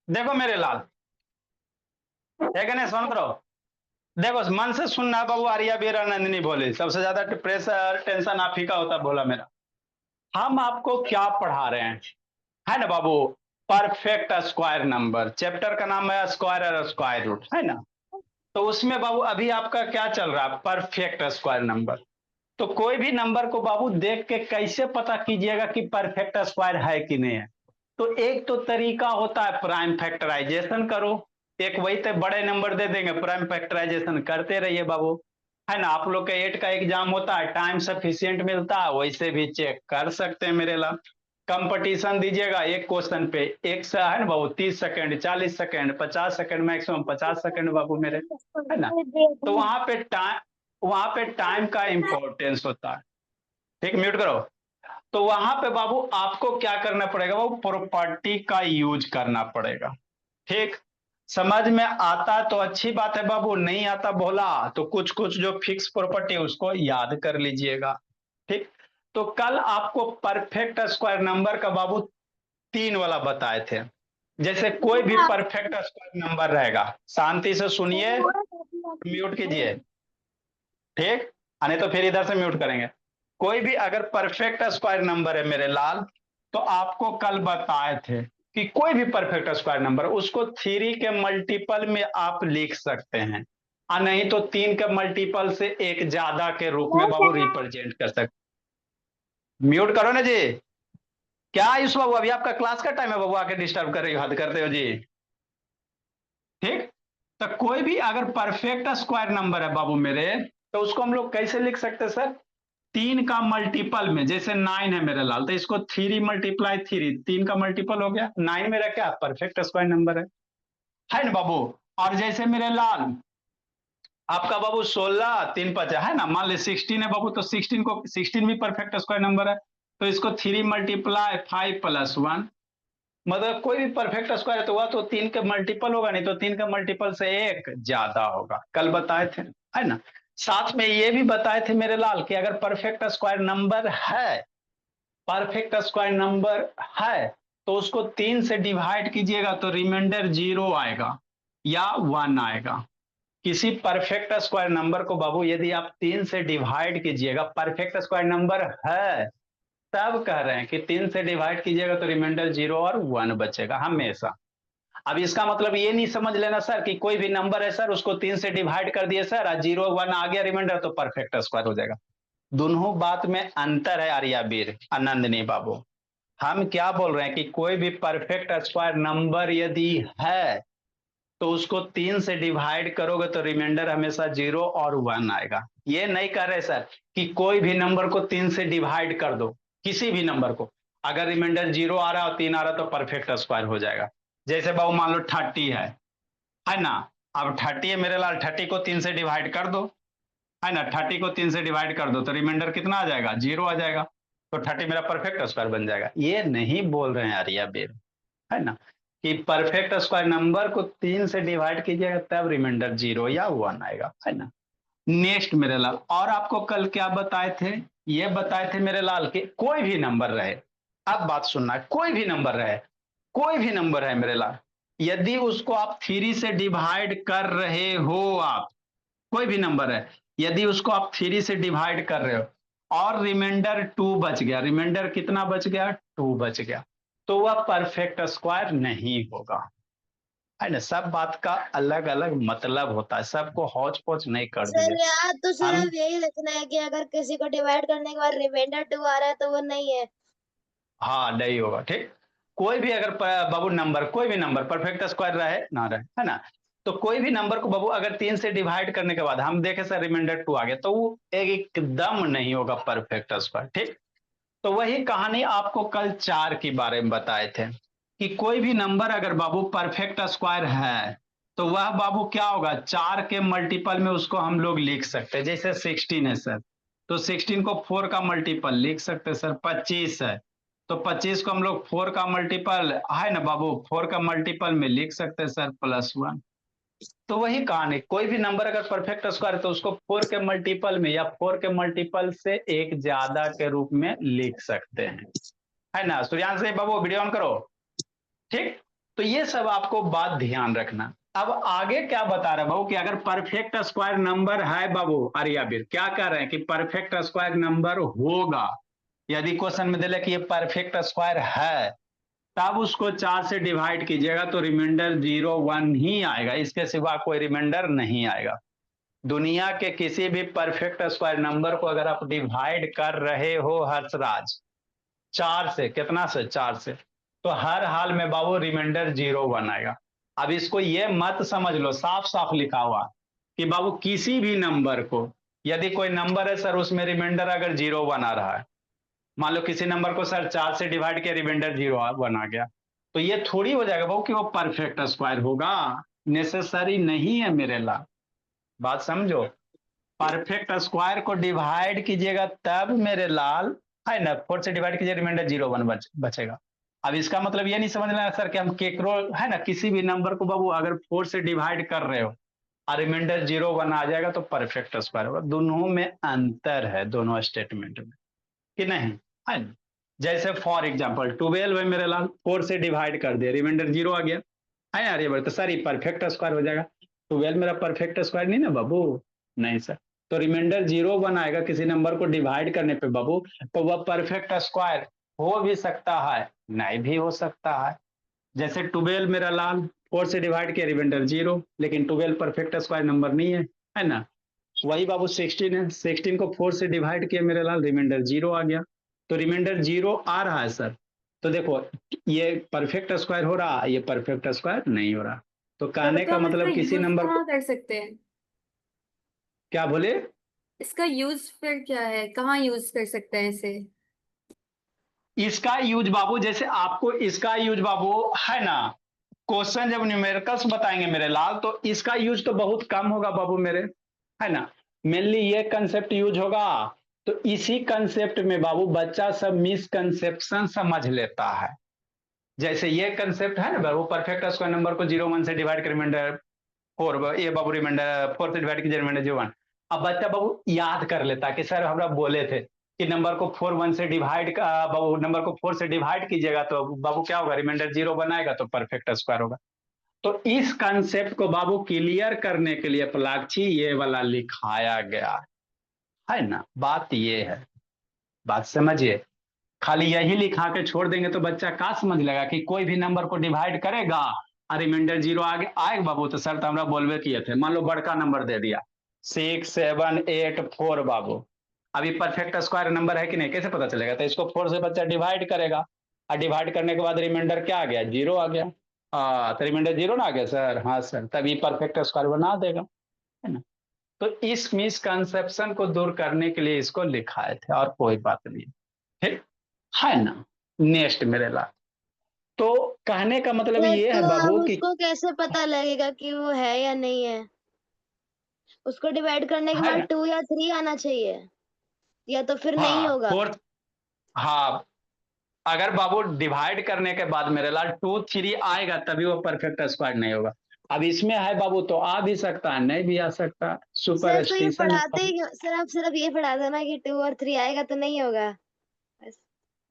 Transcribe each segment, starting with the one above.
देखो मेरे लाल, ठीक है ना, सुन करो। देखो मन से सुनना बाबू, आर्या बीर नंदिनी भोले, सबसे ज्यादा प्रेशर टेंशन आप ही का होता है, भोला मेरा। हम आपको क्या पढ़ा रहे हैं, है ना बाबू? परफेक्ट स्क्वायर नंबर, चैप्टर का नाम है स्क्वायर और स्क्वायर रूट, है ना? तो उसमें बाबू अभी आपका क्या चल रहा है, परफेक्ट स्क्वायर नंबर। तो कोई भी नंबर को बाबू देख के कैसे पता कीजिएगा कि परफेक्ट स्क्वायर है कि नहीं है? तो एक तो तरीका होता है प्राइम फैक्टराइजेशन करो। एक वही तो बड़े नंबर दे देंगे, प्राइम फैक्टराइजेशन करते रहिए बाबू, है ना? आप लोग का 8 का एग्जाम होता है, टाइम सफिशियंट मिलता है, वैसे भी चेक कर सकते हैं मेरे ला। कंपटीशन दीजिएगा एक क्वेश्चन पे, एक से है ना बाबू, 30 second, 40 second, 50 second, maximum 50 second बाबू मेरे, है ना? तो वहां पे टाइम का इंपॉर्टेंस होता है। ठीक, म्यूट करो। तो वहां पे बाबू आपको क्या करना पड़ेगा बाबू, प्रॉपर्टी का यूज करना पड़ेगा। ठीक, समझ में आता तो अच्छी बात है बाबू, नहीं आता बोला तो कुछ कुछ जो फिक्स प्रॉपर्टी उसको याद कर लीजिएगा। ठीक, तो कल आपको परफेक्ट स्क्वायर नंबर का बाबू 3 वाला बताए थे। जैसे कोई भी परफेक्ट स्क्वायर नंबर रहेगा, शांति से सुनिए, म्यूट कीजिए। ठीक, नहीं तो फिर इधर से म्यूट करेंगे। कोई भी अगर परफेक्ट स्क्वायर नंबर है मेरे लाल, तो आपको कल बताए थे कि कोई भी परफेक्ट स्क्वायर नंबर उसको 3 के मल्टीपल में आप लिख सकते हैं, और नहीं तो 3 के मल्टीपल से एक ज्यादा के रूप में बाबू रिप्रेजेंट कर सकते। म्यूट करो ना जी। क्या इस बाबू, अभी आपका क्लास का टाइम है बाबू, आके डिस्टर्ब कर रही हो, हद करते हो जी। ठीक, तो कोई भी अगर परफेक्ट स्क्वायर नंबर है बाबू मेरे, तो उसको हम लोग कैसे लिख सकते हैं सर? 3 का मल्टीपल में, जैसे 9 है मेरे लाल, तो इसको 3 मल्टीप्लाई 3, 3 का मल्टीपल हो गया 9, मेरा क्या परफेक्ट स्क्वायर नंबर है ना बाबू? और जैसे मेरे लाल आपका बाबू 16 3 5 है ना, मान ली 16 है बाबू, तो 16 भी परफेक्ट स्क्वायर नंबर है, तो इसको 3 मल्टीप्लाई 5 प्लस 1, मतलब कोई भी परफेक्ट स्क्वायर है तो वह तो 3 के मल्टीपल होगा, नहीं तो 3 के मल्टीपल से एक ज्यादा होगा, कल बताए थे, है ना? साथ में ये भी बताए थे मेरे लाल कि अगर परफेक्ट स्क्वायर नंबर है, परफेक्ट स्क्वायर नंबर है, तो उसको 3 से डिवाइड कीजिएगा तो रिमाइंडर 0 आएगा या 1 आएगा। किसी परफेक्ट स्क्वायर नंबर को बाबू यदि आप 3 से डिवाइड कीजिएगा, परफेक्ट स्क्वायर नंबर है, तब कह रहे हैं कि 3 से डिवाइड कीजिएगा तो रिमाइंडर 0 और 1 बचेगा हमेशा। अब इसका मतलब ये नहीं समझ लेना सर कि कोई भी नंबर है सर, उसको 3 से डिवाइड कर दिए सर, और 0 1 आ गया रिमाइंडर तो परफेक्ट स्क्वायर हो जाएगा। दोनों बात में अंतर है आर्यावीर आनंदनी बाबू। हम क्या बोल रहे हैं कि कोई भी परफेक्ट स्क्वायर नंबर यदि है, तो उसको 3 से डिवाइड करोगे तो रिमाइंडर हमेशा 0 और 1 आएगा। ये नहीं कह रहे सर कि कोई भी नंबर को 3 से डिवाइड कर दो, किसी भी नंबर को, अगर रिमाइंडर 0 आ रहा है और 3 आ रहा है तो परफेक्ट स्क्वायर हो जाएगा। जैसे बाबू मान लो 30 है ना? अब 30 है मेरे लाल, 30 को 3 से डिवाइड कर दो, है ना? 30 को 3 से डिवाइड कर दो तो रिमाइंडर कितना आ जाएगा, 0 आ जाएगा, तो 30 मेरा परफेक्ट स्क्वायर बन जाएगा। ये नहीं बोल रहे हैं आर्या बेर, है ना, कि परफेक्ट स्क्वायर नंबर को 3 से डिवाइड कीजिएगा तब रिमाइंडर 0 या 1 आएगा, है ना? नेक्स्ट मेरे लाल, और आपको कल क्या बताए थे? ये बताए थे मेरे लाल कि कोई भी नंबर रहे, अब बात सुनना है, कोई भी नंबर रहे, कोई भी नंबर है मेरे लाल, यदि उसको आप 3 से डिवाइड कर रहे हो, आप कोई भी नंबर है, यदि उसको आप 3 से डिवाइड कर रहे हो और रिमाइंडर 2 बच गया, रिमाइंडर कितना बच गया, 2 बच गया, तो वह परफेक्ट स्क्वायर नहीं होगा, है ना? सब बात का अलग अलग मतलब होता है, सबको हौच पौच नहीं कर सर दिए यार तो हम। सिर्फ यही लिखना है कि अगर किसी को डिवाइड करने के बाद रिमाइंडर 2 आ रहा है तो वो नहीं है। हाँ, नहीं होगा। ठीक, कोई भी अगर बाबू नंबर, कोई भी नंबर परफेक्ट स्क्वायर रहे ना रहे, है ना, तो कोई भी नंबर को बाबू अगर 3 से डिवाइड करने के बाद हम देखे सर रिमाइंडर 2 आ गया, तो वो एकदम नहीं होगा परफेक्ट स्क्वायर। ठीक, तो वही कहानी आपको कल 4 के बारे में बताए थे कि कोई भी नंबर अगर बाबू परफेक्ट स्क्वायर है, तो वह बाबू क्या होगा, 4 के मल्टीपल में उसको हम लोग लिख सकते हैं। जैसे 16 है सर, तो 16 को 4 का मल्टीपल लिख सकते हैं सर। 25 है, तो 25 को हम लोग 4 का मल्टीपल, है ना बाबू, 4 का मल्टीपल में लिख सकते हैं सर, +1। तो वही कहानी, कोई भी नंबर अगर परफेक्ट स्क्वायर है तो उसको 4 के मल्टीपल में या 4 के मल्टीपल से एक ज्यादा के रूप में लिख सकते हैं, है ना? सूर्यांश बाबू वीडियो ऑन करो। ठीक, तो ये सब आपको बात ध्यान रखना। अब आगे क्या बता रहे हैं बाबू कि अगर परफेक्ट स्क्वायर नंबर है बाबू, आर्यावीर क्या कह रहे हैं कि परफेक्ट स्क्वायर नंबर होगा, यदि क्वेश्चन में दिले कि ये परफेक्ट स्क्वायर है, तब उसको 4 से डिवाइड कीजिएगा तो रिमाइंडर 0 1 ही आएगा, इसके सिवा कोई रिमाइंडर नहीं आएगा। दुनिया के किसी भी परफेक्ट स्क्वायर नंबर को अगर आप डिवाइड कर रहे हो हर्षराज 4 से, कितना से 4 से, तो हर हाल में बाबू रिमाइंडर 0 1 आएगा। अब इसको ये मत समझ लो, साफ साफ लिखा हुआ कि बाबू किसी भी नंबर को, यदि कोई नंबर है सर उसमें रिमाइंडर अगर 0 1 आ रहा है, मान लो किसी नंबर को सर 4 से डिवाइड किया रिमाइंडर 0 1 आ गया, तो ये थोड़ी हो जाएगा बाबू कि वो परफेक्ट स्क्वायर होगा, नेसेसरी नहीं है मेरे ला, बात समझो। परफेक्ट स्क्वायर को डिवाइड कीजिएगा तब मेरे लाल, है ना, 4 से डिवाइड कीजिए रिमाइंडर 0 1 बचेगा। अब इसका मतलब ये नहीं समझ लेना सर कि हम केकरो, है ना, किसी भी नंबर को बाबू अगर 4 से डिवाइड कर रहे हो और रिमाइंडर 0 1 आ जाएगा तो परफेक्ट स्क्वायर होगा। दोनों में अंतर है, दोनों स्टेटमेंट में, कि नहीं, है ना। जैसे फॉर एग्जाम्पल 12 है मेरे लाल, 4 से डिवाइड कर दिया रिमाइंडर 0 आ गया, है यार, ये तो सर ये परफेक्ट स्क्वायर हो जाएगा। 12 मेरा परफेक्ट स्क्वायर नहीं ना बाबू, नहीं सर। तो रिमाइंडर 0 1 आएगा किसी नंबर को डिवाइड करने पे बाबू, तो वह परफेक्ट स्क्वायर हो भी सकता है, नहीं भी हो सकता है। जैसे 12 मेरा लाल 4 से डिवाइड किया रिमाइंडर 0, लेकिन 12 परफेक्ट स्क्वायर नंबर नहीं है ना। वही बाबू 16 है, 16 को 4 से डिवाइड किया मेरे लाल रिमाइंडर 0 आ गया, तो रिमाइंडर 0 आ रहा है सर, तो देखो ये परफेक्ट स्क्वायर हो रहा, ये परफेक्ट स्क्वायर नहीं हो रहा। तो सर कहने तो का हम इसका मतलब किसी यूज नंबर को, कहाँ कर सकते हैं? क्या बोले, इसका यूज फिर क्या है, कहाँ यूज कर सकते हैं इसे? इसका यूज बाबू, जैसे आपको इसका यूज बाबू, है ना, क्वेश्चन जब न्यूमेरिकल्स बताएंगे मेरे लाल तो इसका यूज तो बहुत कम होगा बाबू मेरे, है ना। मेनली ये कंसेप्ट यूज होगा, तो इसी कंसेप्ट में बाबू बच्चा सब मिसकंसेप्शन समझ लेता है। जैसे ये कंसेप्ट है ना बाबू, परफेक्ट स्क्वायर नंबर को 0 1 से डिवाइड कर रिमाइंडर 4, ये बाबू रिमाइंडर 4 से डिवाइड कीजिए रिमाइंडर 0 1। अब बच्चा बाबू याद कर लेता कि सर हमरा बोले थे कि नंबर को 4 1 से डिवाइड, बाबू नंबर को 4 से डिवाइड कीजिएगा तो बाबू क्या होगा, रिमाइंडर 0 बनाएगा तो परफेक्ट स्क्वायर होगा। तो इस कंसेप्ट को बाबू क्लियर करने के लिए पलाक्षी ये वाला लिखाया गया है ना, बात ये है, बात समझिए। खाली यही लिखा के छोड़ देंगे तो बच्चा क्या समझ लेगा कि कोई भी नंबर को डिवाइड करेगा और रिमाइंडर 0 आगे आएगा बाबू, तो सर तो हमरा बोलवे किए थे, मान लो बड़का नंबर दे दिया 6 7 8 4 बाबू, अभी परफेक्ट स्क्वायर नंबर है कि नहीं कैसे पता चलेगा, तो इसको 4 से बच्चा डिवाइड करेगा और डिवाइड करने के बाद रिमाइंडर क्या आ गया, 0 आ गया, तो रिमाइंडर 0 ना आ गया सर, हाँ सर, तभी परफेक्ट स्क्वायर बना देगा, है ना। तो इस मिसकंसेप्शन को दूर करने के लिए इसको लिखाए थे और कोई बात नहीं, ठीक है ना। नेक्स्ट मेरे ला, तो कहने का मतलब सर ये तो है अब बाबू कि, उसको कैसे पता लगेगा कि वो है या नहीं है? उसको डिवाइड करने के है बाद ना, 2 या 3 आना चाहिए, या तो फिर नहीं हाँ होगा। फोर्थ, हाँ, अगर बाबू डिवाइड करने के बाद मेरे लाल 2 3 आएगा तभी वो परफेक्ट स्क्वायर नहीं होगा। अब इसमें है बाबू तो आ भी सकता है, नहीं भी आ सकता, सर तो ये सुपरस्टिशन है पढ़ाते बाबू। ही क्यों? सर आप सिर्फ ये पढ़ाते ना कि 2 और 3 आएगा तो नहीं होगा बस।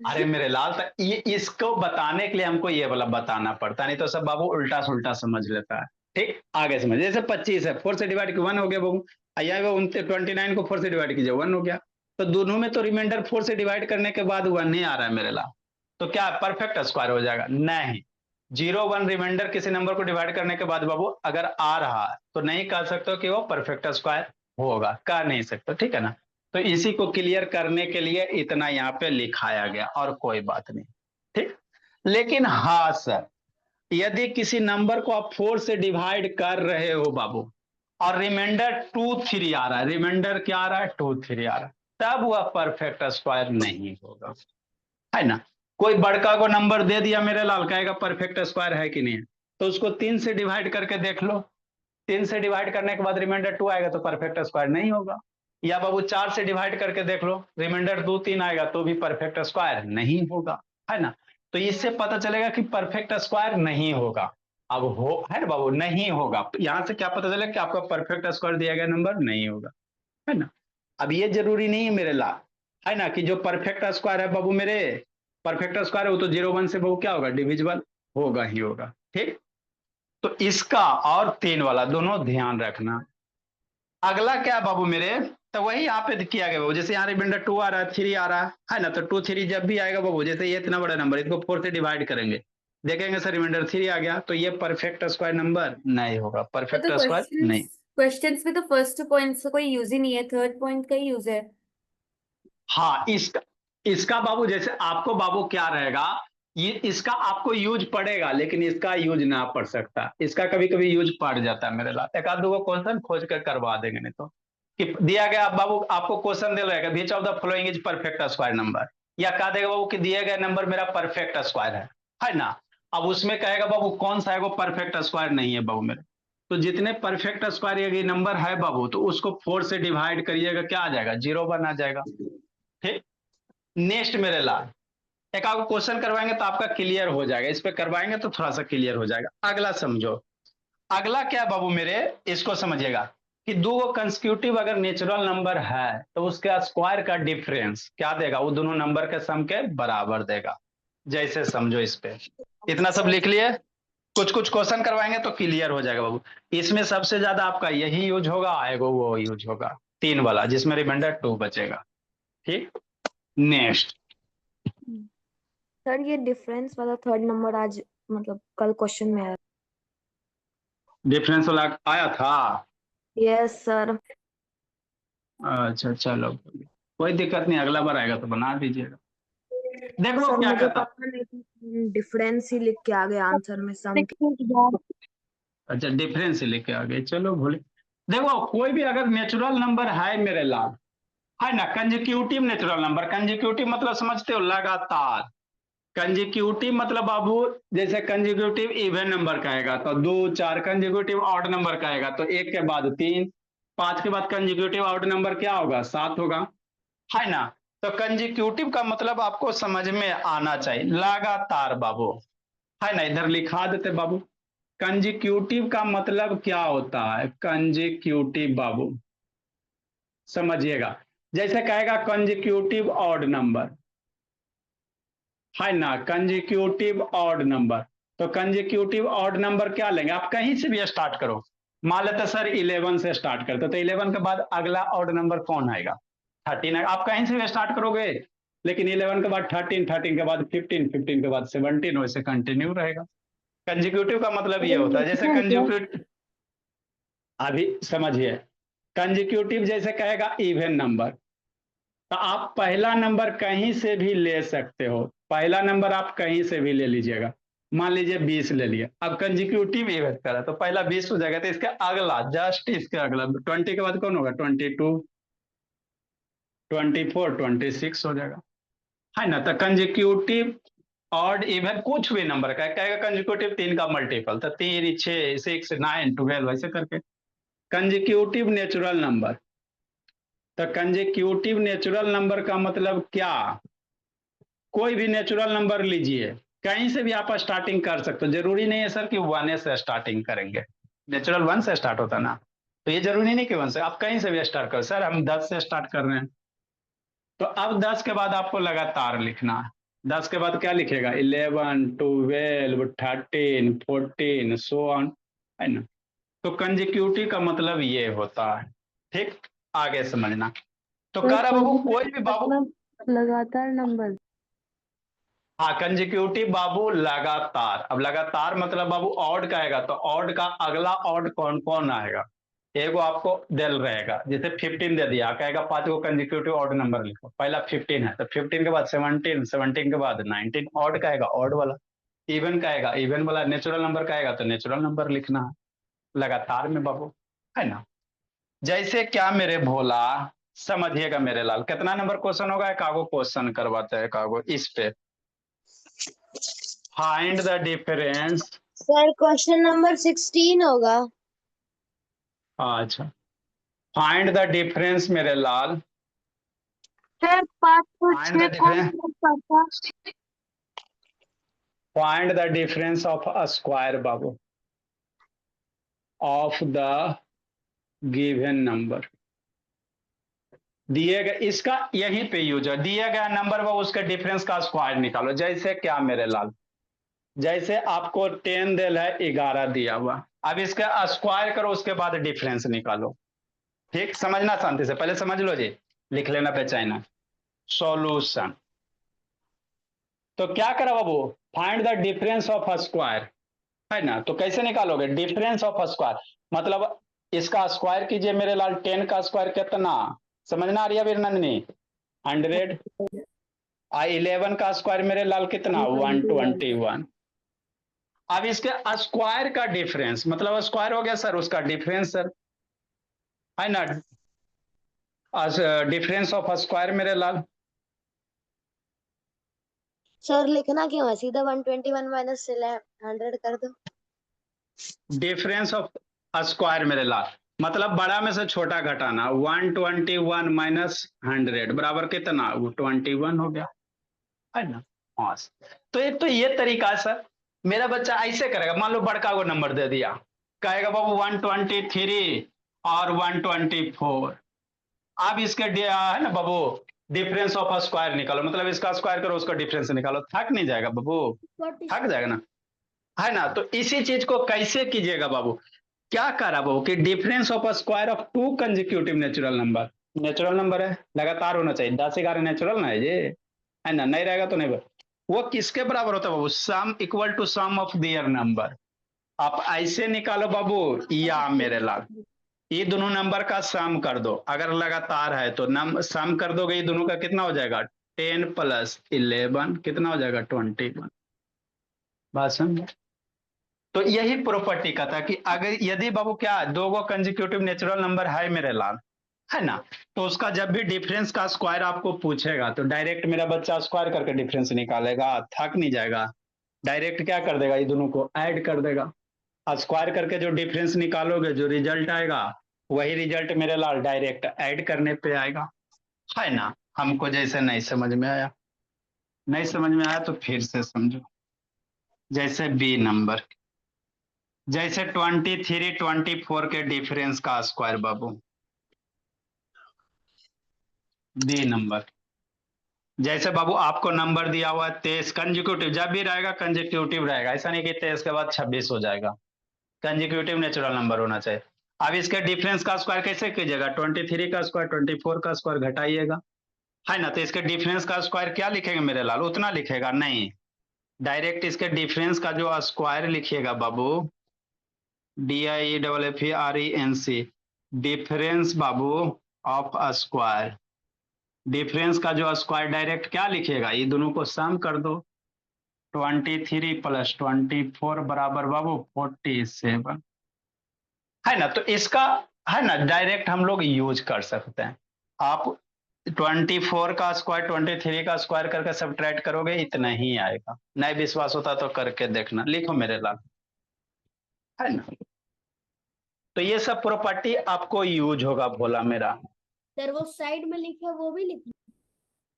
अरे मेरे लाल, तो ये इसको बताने के लिए हमको ये वाला बताना पड़ता, नहीं तो सब बाबू उल्टा सुल्टा समझ लेता है। ठीक, आगे समझ, जैसे 25 है 4 से डिवाइड 1 हो गया बाबू, आया 29 को 4 से डिवाइड कीजिए 1 हो गया, तो दोनों में तो रिमाइंडर 4 से डिवाइड करने के बाद 1 नहीं आ रहा है मेरे लाल, तो क्या परफेक्ट स्क्वायर हो जाएगा, नहीं। 0 1 रिमाइंडर किसी नंबर को डिवाइड करने के बाद बाबू अगर आ रहा है तो नहीं कह सकते कि वो परफेक्ट स्क्वायर होगा, कह नहीं सकते, ठीक है ना। तो इसी को क्लियर करने के लिए इतना यहाँ पे लिखाया गया और कोई बात नहीं, ठीक। लेकिन हाँ सर, यदि किसी नंबर को आप 4 से डिवाइड कर रहे हो बाबू और रिमाइंडर 2 3 आ रहा है, रिमाइंडर क्या आ रहा है, 2 3 आ रहा है, तब वह परफेक्ट स्क्वायर नहीं होगा, है ना। कोई बड़का को नंबर दे दिया मेरे लाल, कहेगा परफेक्ट स्क्वायर है कि नहीं है, तो उसको 3 से डिवाइड करके देख लो, 3 से डिवाइड करने के बाद रिमाइंडर 2 आएगा तो परफेक्ट स्क्वायर नहीं होगा। या बाबू 4 से डिवाइड करके देख लो, रिमाइंडर 2 3 आएगा तो भी परफेक्ट स्क्वायर नहीं होगा, है ना। तो इससे पता चलेगा कि परफेक्ट स्क्वायर नहीं होगा। अब हो, है ना बाबू, नहीं होगा, यहां से क्या पता चलेगा कि आपका परफेक्ट स्क्वायर दिया गया नंबर नहीं होगा, है ना। अब ये जरूरी नहीं है मेरे ला, है ना, कि जो परफेक्ट स्क्वायर है बाबू मेरे, परफेक्ट स्क्वायर है वो तो 0 1 से बाबू क्या होगा, डिविजिबल होगा ही होगा। ठीक, तो इसका और 3 वाला दोनों ध्यान रखना। अगला क्या है बाबू मेरे, तो वही यहाँ पे किया गया बाबू, जैसे यहाँ रिमाइंडर 2 आ रहा है, 3 आ रहा है ना, तो 2 3 जब भी आएगा बाबू, जैसे ये इतना बड़ा नंबर, इसको 4 से डिवाइड करेंगे, देखेंगे सर रिमाइंडर 3 आ गया, तो ये परफेक्ट स्क्वायर नंबर नहीं होगा, तो परफेक्ट स्क्वायर क्वेश्चंस नहीं। क्वेश्चंस में तो फर्स्ट पॉइंट से कोई यूज ही नहीं है, थर्ड पॉइंट का ही यूज है। हाँ, इसका इसका बाबू जैसे आपको बाबू क्या रहेगा, ये इसका आपको यूज पड़ेगा, लेकिन इसका यूज ना पड़ सकता, इसका कभी कभी यूज पड़ जाता है मेरे लाल, एक आध दो क्वेश्चन खोज कर करवा देंगे, नहीं तो कि दिया गया बाबू, आपको क्वेश्चन दिया रहेगा which of the following is perfect square number, या कह देगा बाबू कि दिया गया नंबर मेरा परफेक्ट स्क्वायर है ना। अब उसमें कहेगा बाबू कौन सा है वो परफेक्ट स्क्वायर नहीं है बाबू मेरे, तो जितने परफेक्ट स्क्वायर ये नंबर है बाबू, तो उसको 4 से डिवाइड करिएगा, क्या आ जाएगा, 0 1 आ जाएगा। ठीक, नेक्स्ट मेरे लाल, एक आपको क्वेश्चन करवाएंगे तो आपका क्लियर हो जाएगा, इस पे करवाएंगे तो थोड़ा सा क्लियर हो जाएगा। अगला समझो, अगला क्या बाबू मेरे, इसको समझिएगा कि दो कंसेक्यूटिव अगर नेचुरल नंबर है तो उसके स्क्वायर का डिफरेंस क्या देगा, वो दोनों नंबर के सम के बराबर देगा। जैसे समझो इस पे, इतना सब लिख लिए, कुछ कुछ क्वेश्चन करवाएंगे तो क्लियर हो जाएगा बाबू। इसमें सबसे ज्यादा आपका यही यूज होगा, आएगा वो यूज होगा 3 वाला, जिसमें रिमाइंडर 2 बचेगा। ठीक, नेक्स्ट, सर ये डिफरेंस वाला थर्ड नंबर आज मतलब कल क्वेश्चन में आया। डिफरेंस वाला आया था। Yes sir. अच्छा चलो, कोई दिक्कत नहीं, अगला बार आएगा तो बना दीजिएगा। देखो सर क्या मुझे कहता, पता नहीं था, डिफरेंस ही लिख के आ गए आंसर में सम के। अच्छा डिफरेंस ही लेके आ गए, चलो भूले। देखो कोई भी अगर नेचुरल नंबर है मेरे लाल, है ना, कंजिक्यूटिव नेचुरल नंबर, कंजिक्यूटिव मतलब समझते हो, लगातार। कंजिक्यूटिव मतलब बाबू, जैसे कंजिक्यूटिव इवन नंबर कहेगा तो 2 4, कंजिक्यूटिव ऑड नंबर कहेगा तो 1 के बाद 3, 5 के बाद कंजिक्यूटिव ऑड नंबर क्या होगा, 7 होगा, है ना। तो कंजिक्यूटिव का मतलब आपको समझ में आना चाहिए, लगातार बाबू, है ना, इधर लिखा देते बाबू। कंजिक्यूटिव का मतलब क्या होता है, कंजिक्यूटिव बाबू समझिएगा, जैसे कहेगा कंजिक्यूटिव ऑड नंबर, है ना, कंजिक्यूटिव ऑड नंबर, तो कंजिक्यूटिव ऑड नंबर क्या लेंगे, आप कहीं से भी स्टार्ट करो, मान लेते सर 11 से स्टार्ट करते, तो 11 के बाद अगला ऑड नंबर कौन आएगा, 13 है, आप कहीं से भी स्टार्ट करोगे, लेकिन 11 के बाद 13, 13 के बाद 15, 15 के बाद 17, वैसे कंटिन्यू रहेगा। कंजिक्यूटिव का मतलब ये होता है, जैसे कंजिक्यूटिव, अभी समझिए, कंजिक्यूटिव जैसे कहेगा इवन नंबर, तो आप पहला नंबर कहीं से भी ले सकते हो, पहला नंबर आप कहीं से भी ले लीजिएगा, मान लीजिए 20 ले लिया, अब कंजिक्यूटिव इवेंट करा तो पहला 20 हो जाएगा, तो इसका अगला जस्ट इसके अगला 20 के बाद कौन होगा, 22, 24, 26 हो जाएगा, है ना। तो कंजिक्यूटिव ऑड इवन कुछ भी नंबर का कहेगा, कंजिक्यूटिव 3 का मल्टीपल, तो 3 6 6 9 12 वैसे करके कंजिक्यूटिव नेचुरल नंबर। तो कंजिक्यूटिव नेचुरल नंबर का मतलब क्या, कोई भी नेचुरल नंबर लीजिए, कहीं से भी आप स्टार्टिंग कर सकते हो, जरूरी नहीं है सर कि 1 से स्टार्टिंग करेंगे, नेचुरल 1 से स्टार्ट होता ना, तो ये जरूरी नहीं कि 1 से, आप कहीं से भी स्टार्ट करो, सर हम 10 से स्टार्ट कर रहे हैं, तो अब 10 के बाद आपको लगातार लिखना है, 10 के बाद क्या लिखेगा, 11 12 13 14 सो ऑन, है ना। तो कंजिक्यूटिव का मतलब ये होता है। ठीक, आगे समझना, तो कह रहा बाबू कोई भी बाबू, मतलब लगातार नंबर। हाँ कंजिक्यूटिव बाबू लगातार, अब लगातार मतलब बाबू ऑड का आएगा, तो ऑड का अगला ऑड कौन कौन आएगा, एगो आपको दिल रहेगा, जैसे 15 दे दिया, कहेगा 5 को कंजिक्यूटिव ऑड नंबर लिखो, पहला 15 है तो 15 के बाद 17, 17 के बाद 19, ऑड का आएगा ऑड वाला, इवन का आएगा इवन वाला, नेचुरल नंबर का आएगा तो नेचुरल नंबर लिखना है लगातार में बाबू, है ना। जैसे क्या मेरे भोला, समझिएगा मेरे लाल, कितना नंबर क्वेश्चन होगा, कागो क्वेश्चन करवाते हैं, कागो इस पे, find the difference. Sir question number 16 होगा। अच्छा, फाइंड द डिफरेंस मेरे लाल, सर 5 को फाइंड 6 द कौन डिफरेंस, करता? Find the difference of a square Babu of the given number, दिए गए, इसका यहीं पे यूज है, दिया गया नंबर व उसके डिफरेंस का स्क्वायर निकालो, जैसे क्या मेरे लाल, जैसे आपको 10 दिल है, 11 दिया हुआ, अब इसका स्क्वायर करो, उसके बाद डिफरेंस निकालो। ठीक, समझना शांति से, पहले समझ लो जी, लिख लेना बेचाइना। सॉल्यूशन, तो क्या करा बाबू, find the difference of a square, है ना। तो कैसे निकालोगे डिफरेंस ऑफ अ स्क्वायर, मतलब इसका स्क्वायर कीजिए मेरे लाल, 10 का स्क्वायर कितना, समझना आ रही है नंदिनी, 100, 11 का स्क्वायर मेरे लाल कितना, 121। अब इसके स्क्वायर का डिफरेंस, मतलब स्क्वायर हो गया सर, उसका डिफरेंस सर, है ना, डिफरेंस ऑफ स्क्वायर मेरे लाल। सर लिखना क्यों है, सीधा 121 माइनस 100 कर दो। डिफरेंस ऑफ स्क्वायर मेरे लाल, मतलब बड़ा में से छोटा घटाना, 121 माइनस 100 बराबर कितना, वो 21 हो गया, है ना। हाँ, तो एक तो ये तरीका है सर, मेरा बच्चा ऐसे करेगा, मान लो बड़का को नंबर दे दिया, कहेगा बाबू 123 और 124, अब इसके है ना बाबू, डिफरेंस ऑफ स्क्वायर निकालो, मतलब इसका स्क्वायर करो, उसका डिफरेंस निकालो, थक नहीं जाएगा बाबू, थक जाएगा ना, है ना। तो इसी चीज को कैसे कीजिएगा बाबू, क्या करा बाबू कि difference of square of 2 consecutive natural number, natural number है, लगातार होना चाहिए, 10 11 नेचुरल ना है ये, है ना, नहीं रहेगा तो नहीं वो किसके बराबर होता है बाबू, sum equal to sum of their number. आप ऐसे निकालो बाबू, या मेरे लाल, ये दोनों नंबर का सम कर दो, अगर लगातार है तो सम कर दोगे, ये दोनों का कितना हो जाएगा, 10 प्लस 11 कितना हो जाएगा, 21। बात समझे, तो यही प्रॉपर्टी का था कि अगर यदि बाबू क्या दो गो कंजिक्यूटिव नेचुरल नंबर है मेरे लाल, है ना, तो उसका जब भी डिफरेंस का स्क्वायर आपको पूछेगा तो डायरेक्ट मेरा बच्चा स्क्वायर करके डिफरेंस निकालेगा, थक नहीं जाएगा, डायरेक्ट क्या कर देगा, ये दोनों को ऐड कर देगा, स्क्वायर करके जो डिफरेंस निकालोगे, जो रिजल्ट आएगा, वही रिजल्ट मेरे लाल डायरेक्ट ऐड करने पे आएगा, है ना। हमको जैसे नहीं समझ में आया, नहीं समझ में आया तो फिर से समझो, जैसे बी नंबर, जैसे 23 24 के डिफरेंस का स्क्वायर बाबू, बी नंबर, जैसे बाबू आपको नंबर दिया हुआ है 23, कंजिक्यूटिव जब भी रहेगा कंजिक्यूटिव रहेगा, ऐसा नहीं कि 23 के बाद 26 हो जाएगा, कंजिक्यूटिव नेचुरल नंबर होना चाहिए। अब इसके डिफरेंस का स्क्वायर कैसे कीजिएगा, 23 का स्क्वायर 24 का स्क्वायर घटाइएगा, है ना, तो इसके डिफरेंस का स्क्वायर क्या लिखेंगे मेरे लाल, उतना लिखेगा नहीं, डायरेक्ट इसके डिफरेंस का जो स्क्वायर लिखिएगा बाबू, DIEFFERENC, difference Babu of square, difference का जो स्क्वायर डायरेक्ट क्या लिखिएगा, ये दोनों को सम कर दो, 23 प्लस 24 बराबर बाबू 47, है ना। तो इसका, है ना, डायरेक्ट हम लोग यूज कर सकते हैं। आप 24 का स्क्वायर 23 का स्क्वायर करके सब्ट्रैक्ट करोगे, इतना ही आएगा, नहीं विश्वास होता तो करके देखना, लिखो मेरे लाल, है ना। तो ये सब प्रॉपर्टी आपको यूज होगा भोला मेरा। सर वो साइड में लिखे वो भी लिख।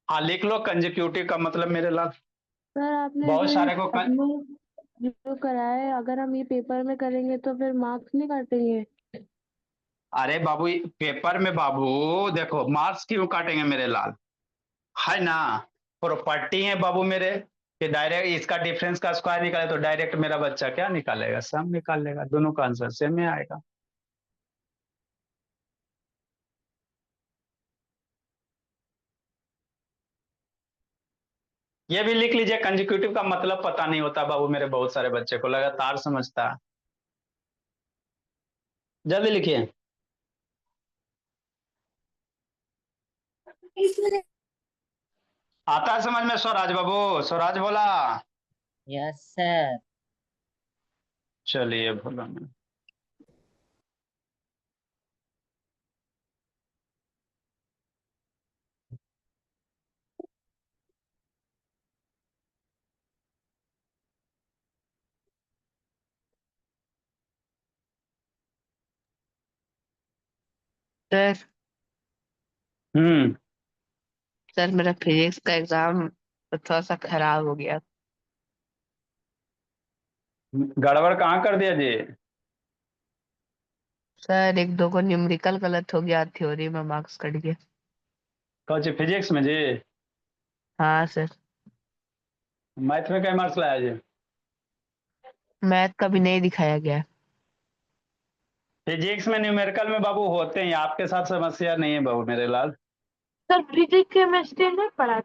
हाँ लिख लो, कंजिक्यूटिव का मतलब मेरे लाल, सर आपने बहुत सारे को जो कराया है, अगर हम ये पेपर में करेंगे तो फिर मार्क्स नहीं काटेंगे? अरे बाबू पेपर में बाबू देखो मार्क्स क्यों काटेंगे मेरे लाल, है ना, प्रॉपर्टी है बाबू मेरे, कि डायरेक्ट इसका डिफरेंस का स्क्वायर निकाले तो डायरेक्ट मेरा बच्चा क्या निकालेगा, सम निकाल लेगा, दोनों का आंसर सेम में आएगा। ये भी लिख लीजिए, कंजिक्यूटिव का मतलब पता नहीं होता बाबू मेरे बहुत सारे बच्चे को, लगातार समझता है, जल्दी लिखिए। आता है समझ में स्वराज बाबू, स्वराज बोला, यस सर। चलिए बोला मैं, सर हम्म, सर मेरा फिजिक्स का एग्जाम थोड़ा सा खराब हो गया। गड़बड़ कहाँ कर दिया जी, सर एक दो को न्यूमेरिकल गलत हो गया, थ्योरी में मार्क्स कट गया। कौन सी फिजिक्स में जी, हाँ सर। मैथ में क्या मार्क्स लाया जी, मैथ का भी नहीं दिखाया गया। फिजिक्स में न्यूमेरिकल में बाबू होते हैं, आपके साथ समस्या नहीं है बाबू मेरे लाल। सर फिजिक्स केमिस्ट्री नहीं पढ़ा?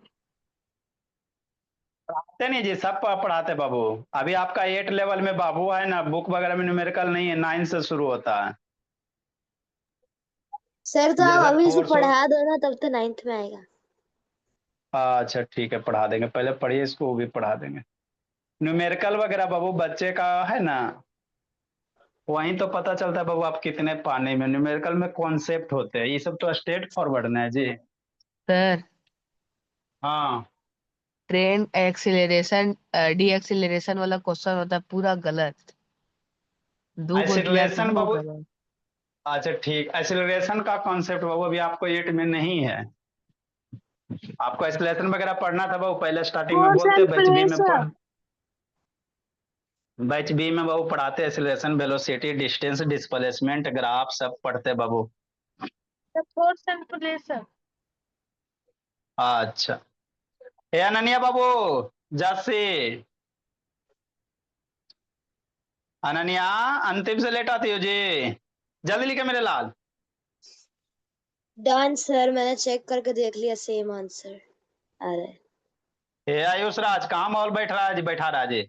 पढ़ाते नहीं जी, सब पढ़ाते बाबू। अभी आपका 8 लेवल में बाबू है ना, बुक वगैरह में न्यूमेरिकल नहीं है, 9 से शुरू होता है। सर तो आप जैसे अभी से फोर्स हो। पढ़ा दो ना, तब तो 9th में आएगा। अच्छा ठीक है, पढ़ा देंगे, पहले पढ़िए इसको, वो भी पढ़ा देंगे। न्यूमेरिकल वगैरह बाबू बच्चे का है ना, वहीं तो पता चलता है बाबू आप कितने पानी में। न्यूमेरिकल में कॉन्सेप्ट होते हैं, ये सब तो स्ट्रेट फॉरवर्ड ना है जी। सर हाँ ट्रेन एक्सीलरेशन डी एक्सीलरेशन वाला क्वेश्चन होता है पूरा गलत। दो को दिया तो एक्सीलरेशन दो बाबू। गलत। अच्छा ठीक, एक्सीलरेशन का कॉन्सेप्ट बाबू अभी आपको 8 में नहीं है। आपको एक्सीलरेशन वगैरह पढ़ना था बाबू, पहले स्टार्टिंग में फोर्स बोलते एंड बैच बी में प्रेशर। बैच बी में बाबू पढ़ाते acceleration, velocity, distance, displacement, graph सब पढ़ते बाबू। Force and pressure. अच्छा ए अनन्या बाबू, जस्सी, अनन्या, अंतिम से लेट आती हो जी, जल्दी लिखे मेरे लाल। डन सर, मैंने चेक करके देख लिया, सेम आंसर आ रहा है। ए आयुष राज, कहाँ मॉल बैठ रहा है जी, बैठा रहा है जी,